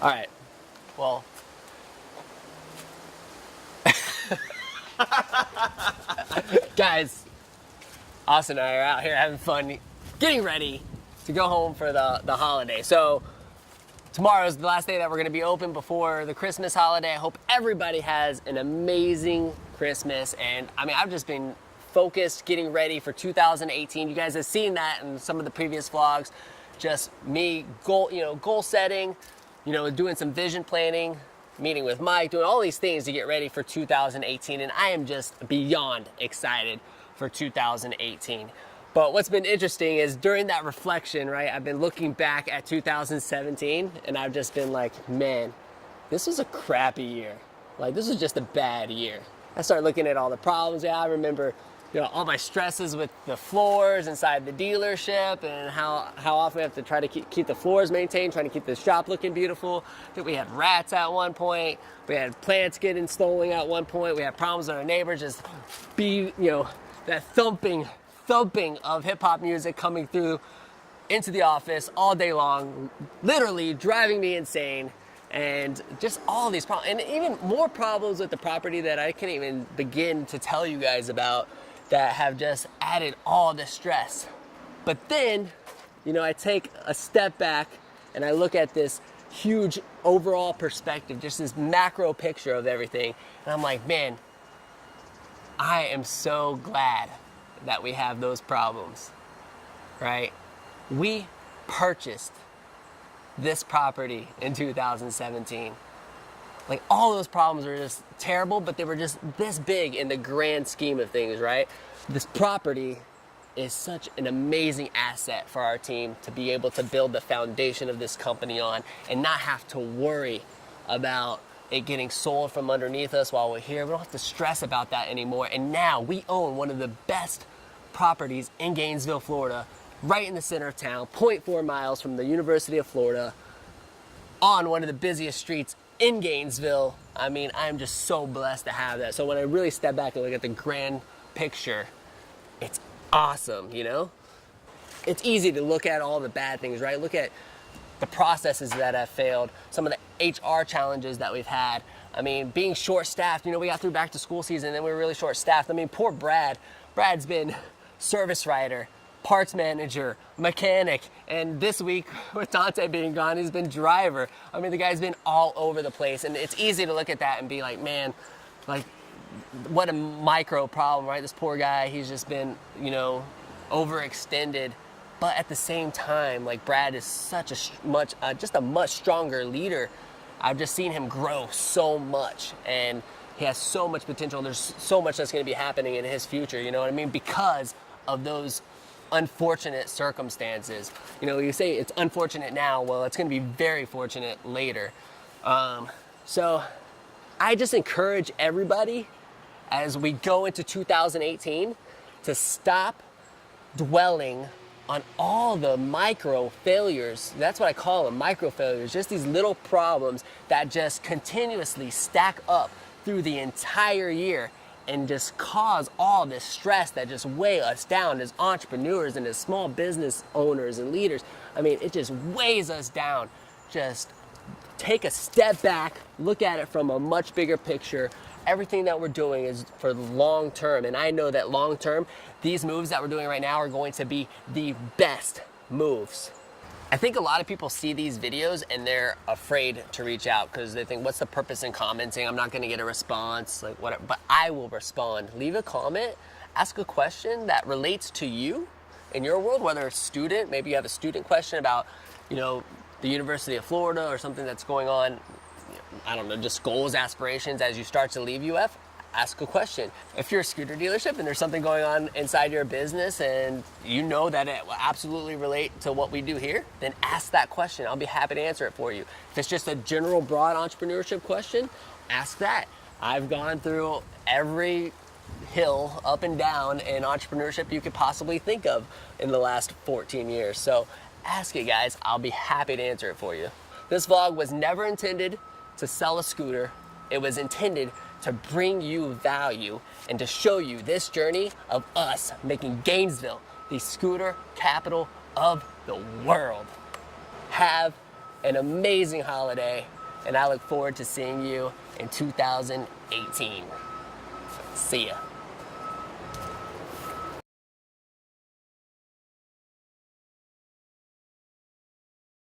All right. Well, guys, Austin and I are out here having fun, getting ready to go home for the holiday. So tomorrow's the last day that we're going to be open before the Christmas holiday. I hope everybody has an amazing Christmas. And I mean, I've just been focused, getting ready for 2018. You guys have seen that in some of the previous vlogs. Just me goal setting, doing some vision planning, meeting with Mike, doing all these things to get ready for 2018. And I am just beyond excited for 2018. But what's been interesting is during that reflection, right, I've been looking back at 2017 and I've just been like, man, this was a crappy year. Like, this was just a bad year. I started looking at all the problems. Yeah, I remember all my stresses with the floors inside the dealership and how often we have to try to keep the floors maintained, trying to keep the shop looking beautiful. I think we had rats at one point. We had plants getting stolen at one point. We had problems with our neighbors, just that thumping of hip hop music coming through into the office all day long, literally driving me insane. And just all these problems, and even more problems with the property that I can't even begin to tell you guys about, that have just added all the stress. But then, I take a step back and I look at this huge overall perspective, just this macro picture of everything. And I'm like, man, I am so glad that we have those problems, right? We purchased this property in 2017. Like, all those problems were just terrible, but they were just this big in the grand scheme of things, right? This property is such an amazing asset for our team to be able to build the foundation of this company on and not have to worry about it getting sold from underneath us while we're here. We don't have to stress about that anymore. And now we own one of the best properties in Gainesville, Florida, right in the center of town, 0.4 miles from the University of Florida, on one of the busiest streets in Gainesville. I mean, I'm just so blessed to have that. So when I really step back and look at the grand picture, it's awesome, It's easy to look at all the bad things, right? Look at the processes that have failed, some of the HR challenges that we've had. I mean, being short-staffed, we got through back to school season and then we were really short-staffed. I mean, poor Brad. Brad's been service writer, parts manager, mechanic, and this week with Dante being gone, he's been driver. I mean, the guy's been all over the place, and it's easy to look at that and be like, man, like, what a micro problem, right? This poor guy, he's just been, overextended. But at the same time, like, Brad is such a much stronger leader. I've just seen him grow so much, and he has so much potential. There's so much that's going to be happening in his future, you know what I mean? Because of those unfortunate circumstances. You say it's unfortunate now, well, it's going to be very fortunate later. So I just encourage everybody as we go into 2018 to stop dwelling on all the micro failures. That's what I call them, micro failures, just these little problems that just continuously stack up through the entire year and just cause all this stress that just weigh us down as entrepreneurs and as small business owners and leaders. I mean, it just weighs us down. Just take a step back, look at it from a much bigger picture. Everything that we're doing is for the long term, and I know that long term, these moves that we're doing right now are going to be the best moves. I think a lot of people see these videos and they're afraid to reach out because they think, what's the purpose in commenting? I'm not going to get a response, like whatever. But I will respond. Leave a comment, ask a question that relates to you in your world, whether it's student, maybe you have a student question about, the University of Florida or something that's going on, I don't know, just goals, aspirations as you start to leave UF. Ask a question. If you're a scooter dealership and there's something going on inside your business and you know that it will absolutely relate to what we do here, then ask that question. I'll be happy to answer it for you. If it's just a general broad entrepreneurship question, ask that. I've gone through every hill up and down in entrepreneurship you could possibly think of in the last 14 years. So ask it, guys. I'll be happy to answer it for you. This vlog was never intended to sell a scooter. It was intended to bring you value and to show you this journey of us making Gainesville the scooter capital of the world. Have an amazing holiday, and I look forward to seeing you in 2018. See ya.